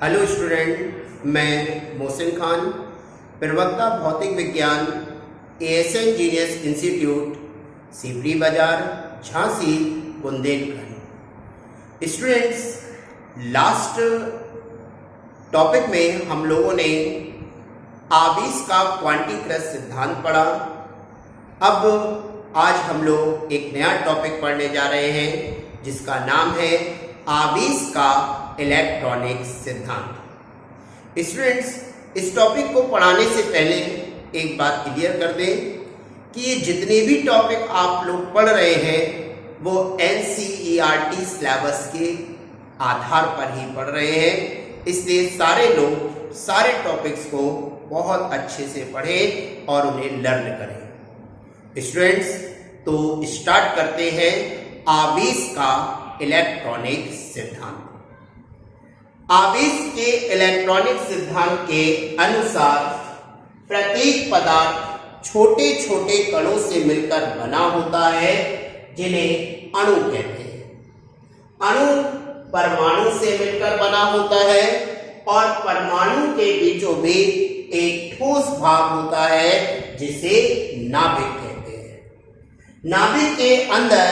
Hello student, मैं मोहसिन खान, प्रवक्ता भौतिक विज्ञान, एएसएन जीनियस इंस्टीट्यूट, सिवड़ी बाजार, Jhansi, Bundelkhand. Students, last topic में हम लोगों ने आवेश का क्वांटीकृत सिद्धांत पढ़ा। अब आज हम लोग एक नया टॉपिक पढ़ने जा रहे हैं जिसका नाम है आवेश का इलेक्ट्रॉनिक सिद्धांत। स्टूडेंट्स, इस टॉपिक को पढ़ाने से पहले एक बात क्लियर कर दें कि ये जितने भी टॉपिक आप लोग पढ़ रहे हैं वो एनसीईआरटी सिलेबस के आधार पर ही पढ़ रहे हैं, इसलिए सारे लोग सारे टॉपिक्स को बहुत अच्छे से पढ़ें और उन्हें लर्न करें। स्टूडेंट्स, तो स्टार्ट करते हैं आवेश का इलेक्ट्रॉनिक सिद्धांत। आवेश के इलेक्ट्रॉनिक सिद्धांत के अनुसार प्रत्येक पदार्थ छोटे छोटे कणों से मिलकर बना होता है जिन्हें अणु कहते हैं। अणु परमाणु से मिलकर बना होता है और परमाणु के बीचों बीच एक ठोस भाग होता है जिसे नाभिक कहते हैं। नाभिक के अंदर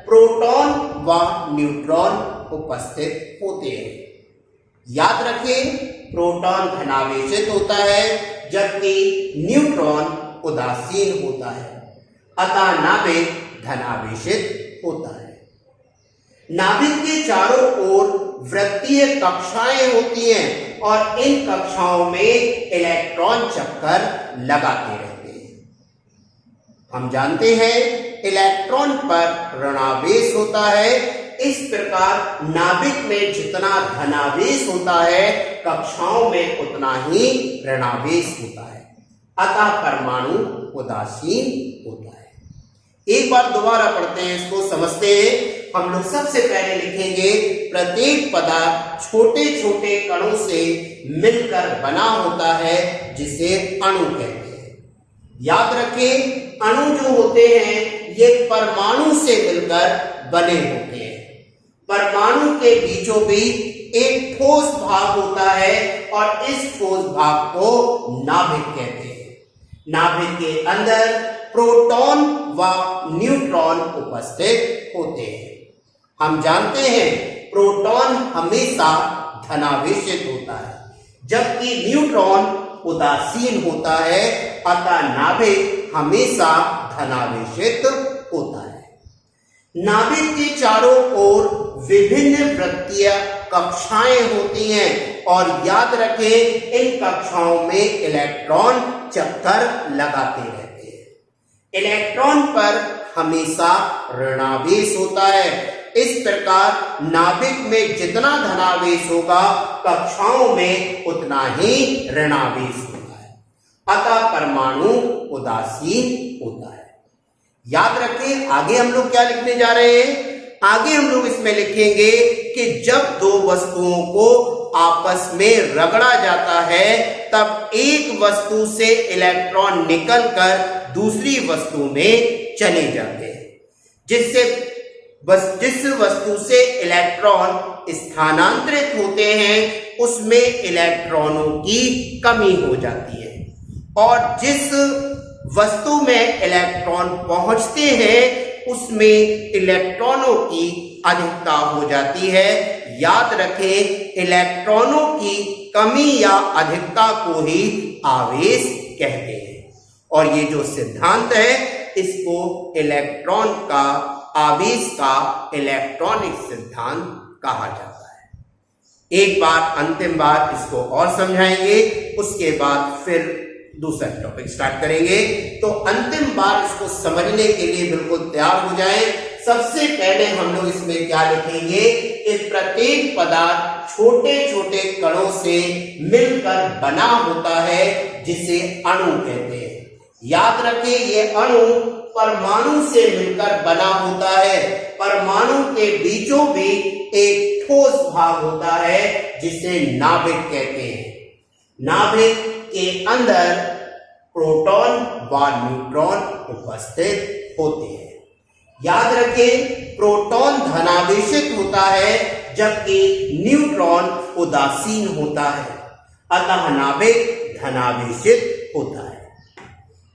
प्रोटॉन व न्यूट्रॉन उपस्थित होते हैं। याद रखें, प्रोटॉन धनावेशित होता है जबकि न्यूट्रॉन उदासीन होता है, अतः नाभिक धनावेशित होता है। नाभिक के चारों ओर वृत्तीय कक्षाएं होती हैं और इन कक्षाओं में इलेक्ट्रॉन चक्कर लगाते रहते हैं। हम जानते हैं इलेक्ट्रॉन पर ऋणावेश होता है, इस प्रकार नाभिक में जितना धनावेश होता है कक्षाओं में उतना ही ऋणावेश होता है, अतः परमाणु उदासीन होता है। एक बार दोबारा पढ़ते हैं, इसको समझते हैं। हम लोग सबसे पहले लिखेंगे प्रत्येक पदार्थ छोटे छोटे कणों से मिलकर बना होता है जिसे अणु कहते हैं। याद रखें, अणु जो होते हैं ये परमाणु से मिलकर बने होते हैं। परमाणु के बीचों बीच एक ठोस भाग होता है और इस ठोस भाग को नाभिक कहते हैं। नाभिक के अंदर प्रोटॉन व न्यूट्रॉन उपस्थित होते हैं। हम जानते हैं प्रोटॉन हमेशा धनावेशित होता है जबकि न्यूट्रॉन उदासीन होता है, अतः नाभिक हमेशा धनावेशित होता है। नाभिक के चारों ओर विभिन्न वृत्तीय कक्षाएं होती हैं और याद रखें इन कक्षाओं में इलेक्ट्रॉन चक्कर लगाते रहते हैं। इलेक्ट्रॉन पर हमेशा ऋणावेश होता है, इस प्रकार नाभिक में जितना धनावेश होगा कक्षाओं में उतना ही ऋणावेश होता है, अतः परमाणु उदासीन होता है। याद रखें, आगे हम लोग क्या लिखने जा रहे हैं? आगे हम लोग इसमें लिखेंगे कि जब दो वस्तुओं को आपस में रगड़ा जाता है तब एक वस्तु से इलेक्ट्रॉन निकलकर दूसरी वस्तु में चले जाते हैं, जिस वस्तु से इलेक्ट्रॉन स्थानांतरित होते हैं उसमें इलेक्ट्रॉनों की कमी हो जाती है और जिस वस्तु में इलेक्ट्रॉन पहुंचते हैं उसमें इलेक्ट्रॉनों की अधिकता हो जाती है। याद रखें, इलेक्ट्रॉनों की कमी या अधिकता को ही आवेश कहते हैं और ये जो सिद्धांत है इसको इलेक्ट्रॉन का आवेश का इलेक्ट्रॉनिक सिद्धांत कहा जाता है। एक बार अंतिम बार इसको और समझाएंगे, उसके बाद फिर दूसरा टॉपिक स्टार्ट करेंगे। तो अंतिम बार इसको समझने के लिए बिल्कुल तैयार हो जाएं। सबसे पहले हम लोग इसमें क्या लिखेंगे कि प्रत्येक पदार्थ छोटे छोटे कणों से मिलकर बना होता है जिसे अणु कहते हैं। याद रखें, ये अणु परमाणु से मिलकर बना होता है। परमाणु के बीचों बीच एक ठोस भाग होता है जिसे नाभिक कहते हैं। नाभिक के अंदर प्रोटॉन व न्यूट्रॉन उपस्थित होते हैं। याद रखें, प्रोटॉन धनावेशित होता है जबकि न्यूट्रॉन उदासीन होता है। अतः नाभिक धनावेशित होता है।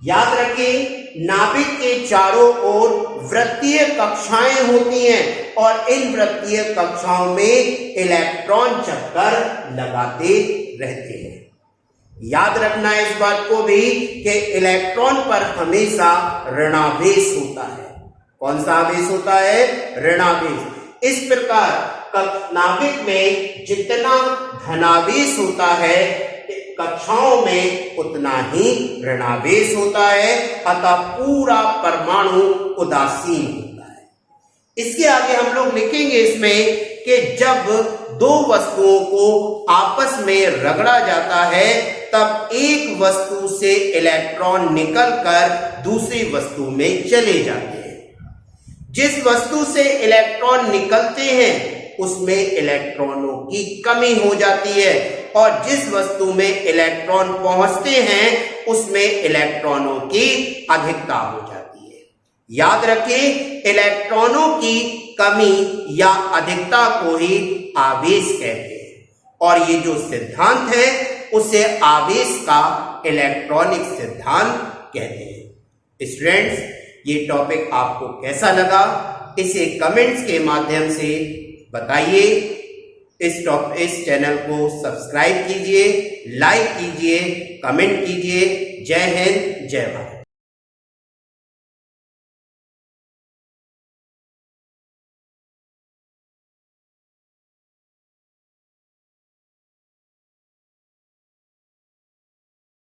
याद रखें, नाभिक के चारों ओर वृत्तीय कक्षाएं होती हैं और इन वृत्तीय कक्षाओं में इलेक्ट्रॉन चक्कर लगाते रहते हैं। याद रखना इस बात को भी कि इलेक्ट्रॉन पर हमेशा ऋणावेश होता है। कौन सा आवेश होता है? ऋणावेश। इस प्रकार नाभिक में जितना धनावेश होता है कक्षाओं में उतना ही ऋणावेश होता है। अतः पूरा परमाणु उदासीन होता है। इसके आगे हम लोग लिखेंगे इसमें कि जब दो वस्तुओं को आपस में रगड़ा जाता है तब एक वस्तु से इलेक्ट्रॉन निकलकर दूसरी वस्तु में चले जाते हैं। जिस वस्तु से इलेक्ट्रॉन निकलते हैं उसमें इलेक्ट्रॉनों की कमी हो जाती है और जिस वस्तु में इलेक्ट्रॉन पहुंचते हैं उसमें इलेक्ट्रॉनों की अधिकता हो जाती है। याद रखें, इलेक्ट्रॉनों की कमी या अधिकता को ही आवेश कहते हैं और ये जो सिद्धांत है उसे आवेश का इलेक्ट्रॉनिक सिद्धांत कहते हैं। स्टूडेंट्स, ये टॉपिक आपको कैसा लगा इसे कमेंट्स के माध्यम से बताइए। इस चैनल को सब्सक्राइब कीजिए, लाइक कीजिए, कमेंट कीजिए। जय हिंद, जय भारत।